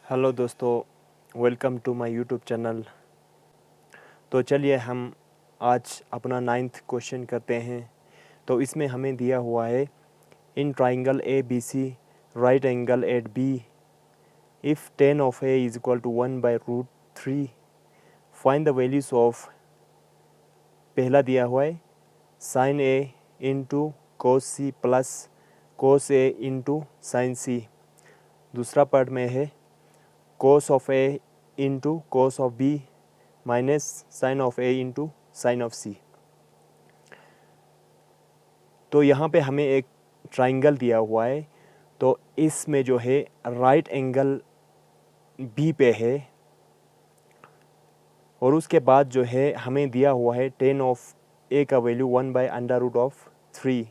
Hello दोस्तों, welcome to my YouTube channel. तो चलिए हम आज अपना 9th क्वेश्चन करते हैं। तो इसमें हमें दिया हुआ है in triangle A B C right angle at B if tan of A is equal to 1/√3 find the values of. पहला दिया हुआ है sin a into cos C plus cos A into sine C. दूसरा part में है cos of A into cos of B minus sine of A into sine of C. तो यहाँ पे हमें एक ट्राइंगल दिया हुआ है। तो इसमें जो है राइट एंगल बी पे है और उसके बाद जो है हमें दिया हुआ है tan ऑफ ए का वैल्यू 1/√3।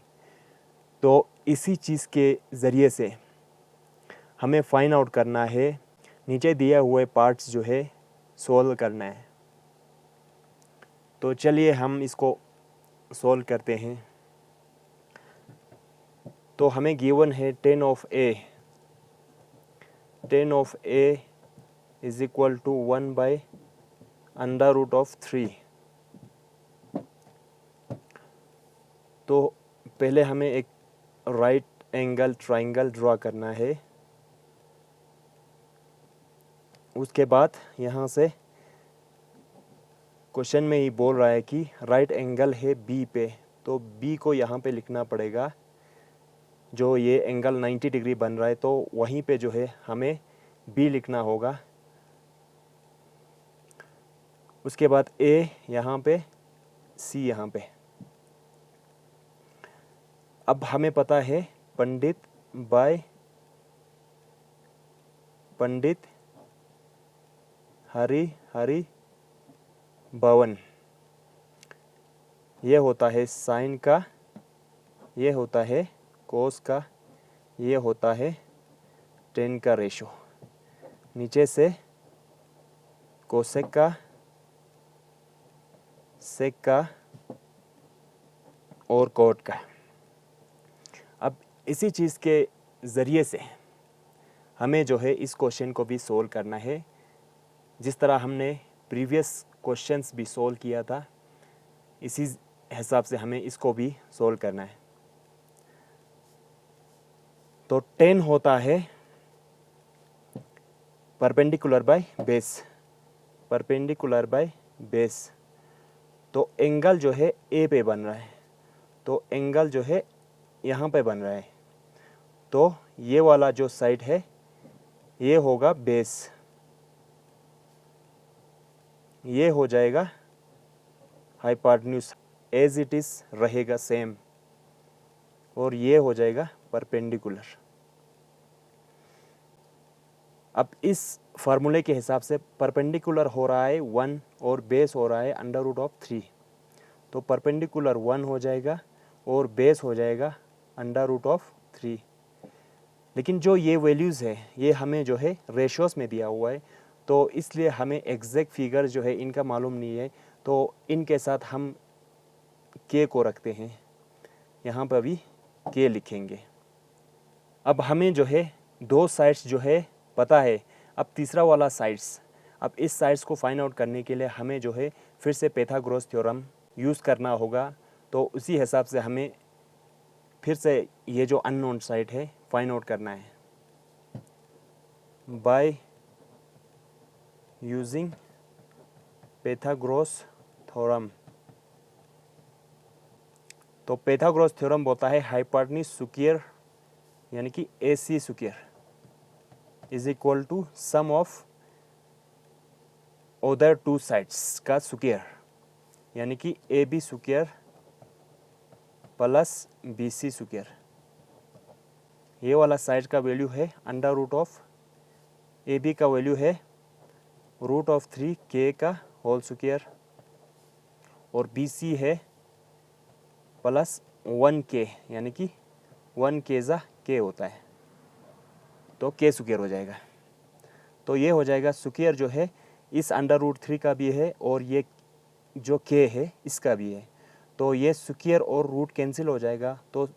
तो इसी चीज़ के ज़रिए से हमें फाइंड आउट करना है, नीचे दिए हुए पार्ट्स जो है सोल्व करना है। तो चलिए हम इसको सोल्व करते हैं। तो हमें गिवन है tan of A is equal to 1/√3। तो पहले हमें एक राइट एंगल ट्राइंगल ड्रा करना है। उसके बाद यहाँ से क्वेश्चन में ही बोल रहा है कि राइट एंगल है बी पे, तो बी को यहाँ पे लिखना पड़ेगा। जो ये एंगल 90 डिग्री बन रहा है तो वहीं पे जो है हमें बी लिखना होगा। उसके बाद ए यहाँ पे, सी यहाँ पे। अब हमें पता है पंडित हरि भवन, ये होता है साइन का, ये होता है कोस का, ये होता है टेन का रेशो। नीचे से कोसेक का, सेक का और कोट का। अब इसी चीज़ के ज़रिए से हमें जो है इस क्वेश्चन को भी सोल्व करना है। जिस तरह हमने प्रीवियस क्वेश्चंस भी सोल्व किया था, इसी हिसाब से हमें इसको भी सोल्व करना है। तो tan होता है परपेंडिकुलर बाय बेस। तो एंगल जो है ए पे बन रहा है, तो एंगल जो है यहाँ पे बन रहा है। तो ये वाला जो साइड है ये होगा बेस, ये हो जाएगा हाइपोटेन्यूज, एज इट इज रहेगा सेम, और ये हो जाएगा परपेंडिकुलर। अब इस फार्मूले के हिसाब से परपेंडिकुलर हो रहा है 1 और बेस हो रहा है √3। तो परपेंडिकुलर 1 हो जाएगा और बेस हो जाएगा √3। लेकिन जो ये वैल्यूज़ है ये हमें जो है रेशोस में दिया हुआ है, तो इसलिए हमें एग्जैक्ट फिगर जो है इनका मालूम नहीं है। तो इनके साथ हम के को रखते हैं, यहाँ पर भी के लिखेंगे। अब हमें जो है दो साइड्स जो है पता है। अब तीसरा वाला साइड्स, अब इस साइड्स को फाइंड आउट करने के लिए हमें जो है फिर से पाइथागोरस थ्योरम यूज़ करना होगा। तो उसी हिसाब से हमें फिर से ये जो अननोन साइड है फाइंड आउट करना है बाय यूजिंग पाइथागोरस थ्योरम। तो पाइथागोरस थ्योरम बोलता है हाइपोटेन्यूज स्क्वायर यानी कि AC square is equal to sum of other two sides का स्क्वायर, यानी कि AB square plus BC square. ये वाला साइड का वैल्यू है √AB का वैल्यू है √3 का होल स्क्वायर, और BC है प्लस 1K, यानी कि 1K K होता है, तो K स्क्वायर हो जाएगा। तो ये हो जाएगा स्क्वायर जो है इस √3 का भी है और ये जो K है इसका भी है। तो ये स्क्वायर और रूट कैंसिल हो जाएगा, तो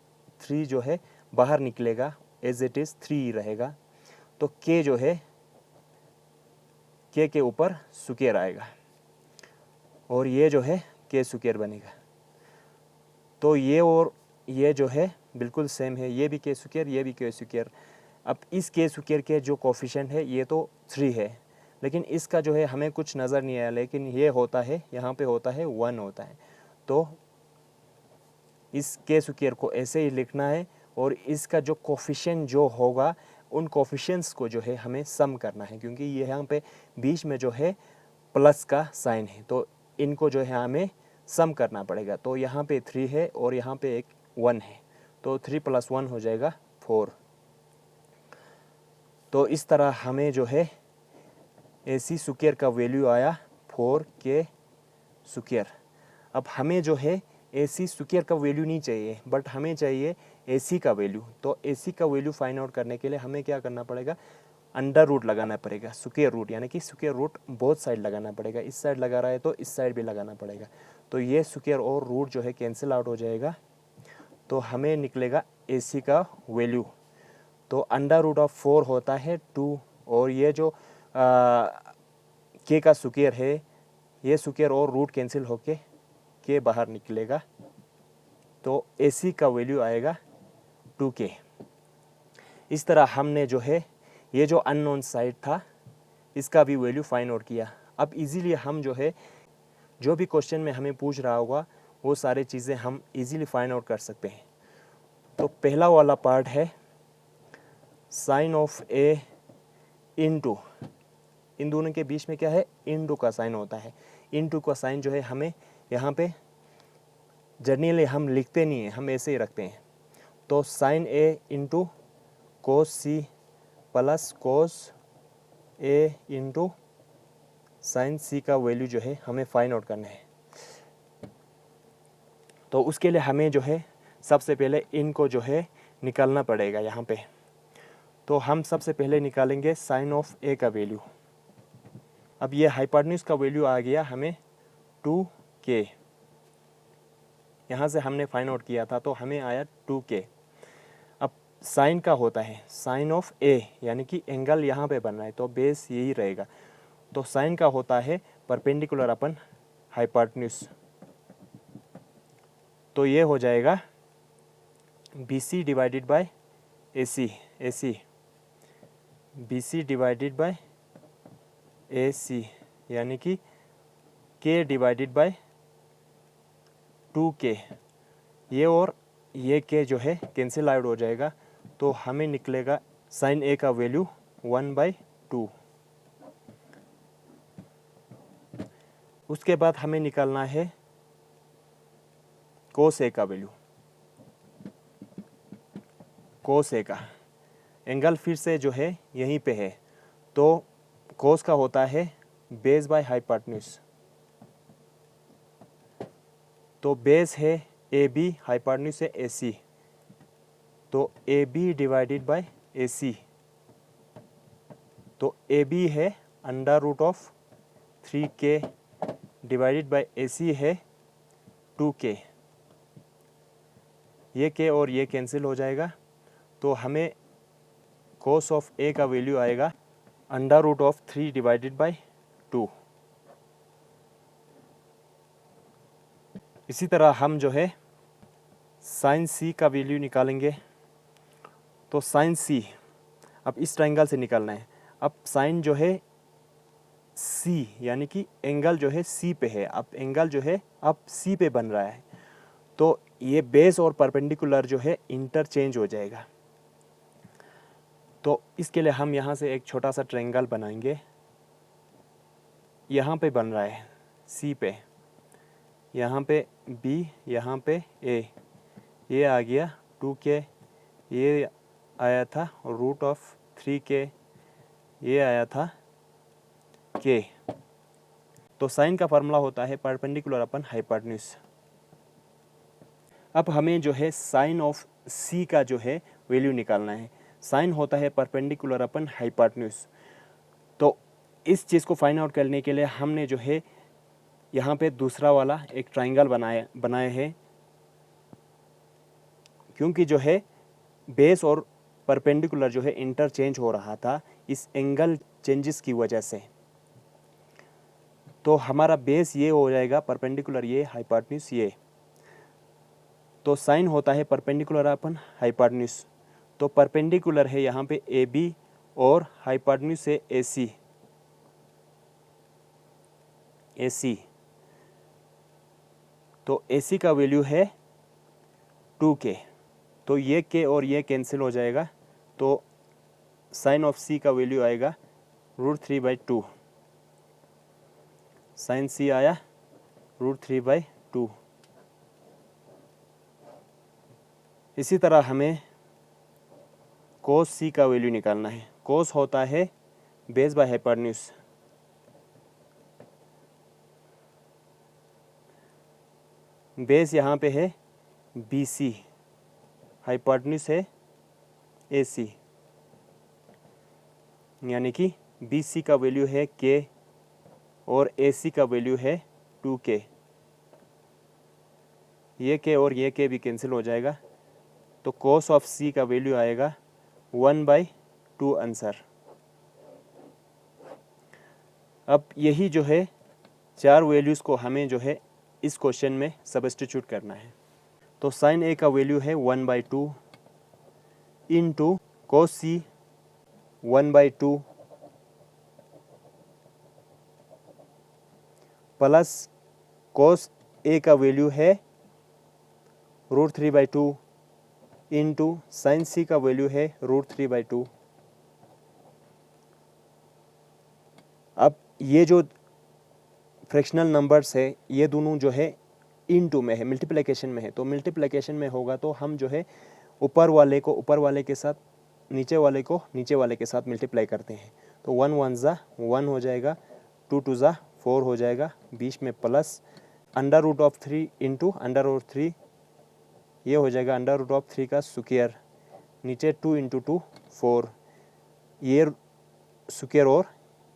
3 जो है बाहर निकलेगा, एज इट इज़ 3 रहेगा। तो K जो है के ऊपर स्क्वायर आएगा और ये जो है के स्क्वायर बनेगा। तो ये और ये जो है बिल्कुल सेम है, ये भी के स्क्वायर, ये भी के स्क्वायर। अब इस के स्क्वायर के जो कोफिशिएंट है ये तो 3 है, लेकिन इसका जो है हमें कुछ नज़र नहीं आया, लेकिन ये होता है, यहाँ पे होता है 1 होता है। तो इस के स्क्वायर को ऐसे ही लिखना है और इसका जो कोफिशिएंट जो होगा उन कोफिशिएंट्स को जो है हमें सम करना है, क्योंकि ये यहाँ पे बीच में जो है प्लस का साइन है, तो इनको जो है हमें सम करना पड़ेगा। तो यहाँ पे 3 है और यहाँ पे एक 1 है, तो 3 + 1 हो जाएगा 4। तो इस तरह हमें जो है AC स्क्वायर का वैल्यू आया 4K स्क्वायर। अब हमें जो है AC स्क्वायर का वैल्यू नहीं चाहिए, बट हमें चाहिए AC का वैल्यू। तो AC का वैल्यू फाइंड आउट करने के लिए हमें क्या करना पड़ेगा, अंडर रूट लगाना पड़ेगा, स्क्वायर रूट, यानी कि स्क्वायर रूट बोथ साइड लगाना पड़ेगा। इस साइड लगा रहा है तो इस साइड भी लगाना पड़ेगा। तो ये स्क्वायर और रूट जो है कैंसिल आउट हो जाएगा, तो हमें निकलेगा AC का वैल्यू। तो अंडर रूट ऑफ 4 होता है 2, और ये जो के का स्क्वायर है, ये स्क्वायर और रूट कैंसिल होके के बाहर निकलेगा, तो AC का वैल्यू आएगा 2K। इस तरह हमने जो है ये जो अननोन साइड था इसका भी वैल्यू फाइंड आउट किया। अब इजीली हम जो है जो भी क्वेश्चन में हमें पूछ रहा होगा वो सारी चीज़ें हम इजीली फाइंड आउट कर सकते हैं। तो पहला वाला पार्ट है साइन ऑफ A इंटू, इन दोनों के बीच में क्या है, इंटू का साइन होता है। इंटू का साइन जो है हमें यहाँ पे जनरली हम लिखते नहीं हैं, हम ऐसे ही रखते हैं। तो sine A into cos C plus cos A into sine C का वैल्यू जो है हमें फाइंड आउट करना है। तो उसके लिए हमें जो है सबसे पहले इनको जो है निकालना पड़ेगा यहाँ पे। तो हम सबसे पहले निकालेंगे साइन ऑफ A का वैल्यू। अब ये हाइपोटेन्यूज का वैल्यू आ गया हमें 2K, यहाँ से हमने फाइंड आउट किया था तो हमें आया 2K। अब साइन का होता है साइन ऑफ A, यानी कि एंगल यहाँ पे बन रहा है तो बेस यही रहेगा। तो साइन का होता है परपेंडिकुलर अपन हाइपोटेन्यूज, तो ये हो जाएगा BC divided by AC, BC divided by AC, यानी कि K डिवाइडेड बाय 2K। ये और ये K जो है कैंसिल आउट हो जाएगा, तो हमें निकलेगा साइन A का वैल्यू 1/2। उसके बाद हमें निकालना है कोस A का वैल्यू। कोस A का एंगल फिर से जो है यहीं पे है, तो कोस का होता है बेस बाय हाइपोटेन्यूज। तो बेस है AB, हाइपोटेन्यूज है AC, तो AB डिवाइडेड बाय AC। तो AB है under root of 3K divided by AC है 2K। ये K और ये कैंसिल हो जाएगा, तो हमें कोस ऑफ A का वैल्यू आएगा under root of 3 divided by 2। इसी तरह हम जो है साइन C का वैल्यू निकालेंगे। तो साइन C अब इस ट्रायंगल से निकालना है। अब साइन जो है C, यानी कि एंगल जो है C पे है, अब एंगल जो है अब C पे बन रहा है, तो ये बेस और परपेंडिकुलर जो है इंटरचेंज हो जाएगा। तो इसके लिए हम यहाँ से एक छोटा सा ट्रायंगल बनाएंगे। यहाँ पे बन रहा है C पे, यहाँ पे B, यहाँ पे A, ये आ गया 2K, ये आया था रूट ऑफ 3K, ये आया था K। तो साइन का फार्मूला होता है परपेंडिकुलर अपन हाइपोटेन्यूज। अब हमें जो है साइन ऑफ C का जो है वैल्यू निकालना है। साइन होता है परपेंडिकुलर अपन हाइपोटेन्यूज। तो इस चीज़ को फाइंड आउट करने के लिए हमने जो है यहाँ पे दूसरा वाला एक ट्रायंगल बनाए हैं, क्योंकि जो है बेस और परपेंडिकुलर जो है इंटरचेंज हो रहा था इस एंगल चेंजेस की वजह से। तो हमारा बेस ये हो जाएगा, परपेंडिकुलर ये, हाइपोटेन्यूज ये। तो साइन होता है परपेंडिकुलर अपन हाइपोटेन्यूज। तो परपेंडिकुलर है यहाँ पे ए बी और हाइपोटेन्यूज है ए सी। ए सी, तो ए सी का वैल्यू है 2k। तो ये k और ये कैंसिल हो जाएगा, तो साइन ऑफ सी का वैल्यू आएगा √3/2। साइन सी आया √3/2। इसी तरह हमें कोस सी का वैल्यू निकालना है। कोस होता है बेस बाय हाइपोटेन्यूज। बेस यहाँ पे है बी सी, हाइपोटेन्यूज है ए सी, यानी कि बी सी का वैल्यू है k और ए सी का वैल्यू है 2k। ये k और ये k भी कैंसिल हो जाएगा, तो कोस ऑफ सी का वैल्यू आएगा 1/2 आंसर। अब यही जो है चार वैल्यूज़ को हमें जो है इस क्वेश्चन में सब्स्टिट्यूट करना है। तो साइन ए का वैल्यू है 1/2 इंटू कोस सी 1/2 प्लस कोस ए का वैल्यू है √3/2 इंटू साइन सी का वैल्यू है √3/2। अब ये जो फ्रैक्शनल नंबर्स है ये दोनों जो है इनटू में है, मल्टीप्लिकेशन में है। तो मल्टीप्लिकेशन में होगा तो हम जो है ऊपर वाले को ऊपर वाले के साथ, नीचे वाले को नीचे वाले के साथ मल्टीप्लाई करते हैं। तो 1 1 ज़ा 1 हो जाएगा, 2 2 ज़ा 4 हो जाएगा, बीच में प्लस √3 इंटू √3, ये हो जाएगा √3 का स्क्वायर, नीचे 2 इंटू 2 4, ये स्क्वायर और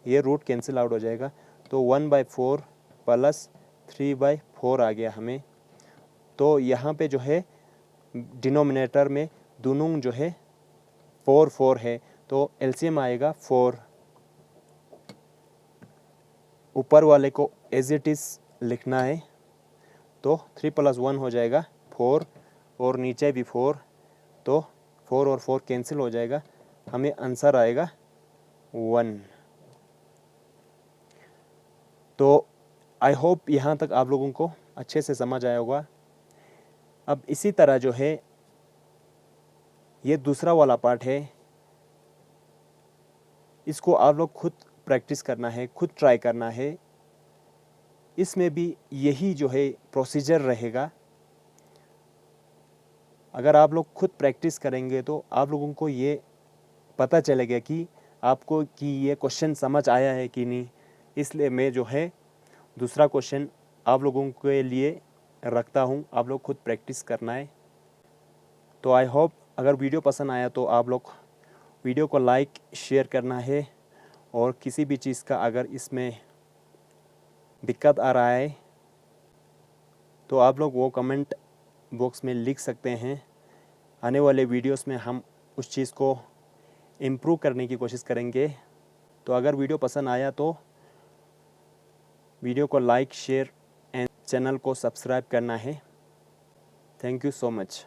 ये रूट कैंसिल आउट हो जाएगा। तो 1/4 प्लस 3/4 आ गया हमें। तो यहाँ पे जो है डिनोमिनेटर में दोनों जो है 4 4 है, तो एलसीएम आएगा 4। ऊपर वाले को एज इट इज़ लिखना है, तो 3 + 1 हो जाएगा 4 और नीचे भी 4, तो 4 और 4 कैंसिल हो जाएगा, हमें आंसर आएगा 1। तो आई होप यहाँ तक आप लोगों को अच्छे से समझ आया होगा। अब इसी तरह जो है ये दूसरा वाला पार्ट है, इसको आप लोग खुद प्रैक्टिस करना है, खुद ट्राई करना है। इसमें भी यही जो है प्रोसीजर रहेगा। अगर आप लोग खुद प्रैक्टिस करेंगे तो आप लोगों को ये पता चलेगा कि आपको कि ये क्वेश्चन समझ आया है कि नहीं। इसलिए मैं जो है दूसरा क्वेश्चन आप लोगों के लिए रखता हूँ, आप लोग खुद प्रैक्टिस करना है। तो आई होप अगर वीडियो पसंद आया तो आप लोग वीडियो को लाइक शेयर करना है, और किसी भी चीज़ का अगर इसमें दिक्कत आ रहा है तो आप लोग वो कमेंट बॉक्स में लिख सकते हैं। आने वाले वीडियोस में हम उस चीज़ को इम्प्रूव करने की कोशिश करेंगे। तो अगर वीडियो पसंद आया तो वीडियो को लाइक शेयर एंड चैनल को सब्सक्राइब करना है। Thank you so much.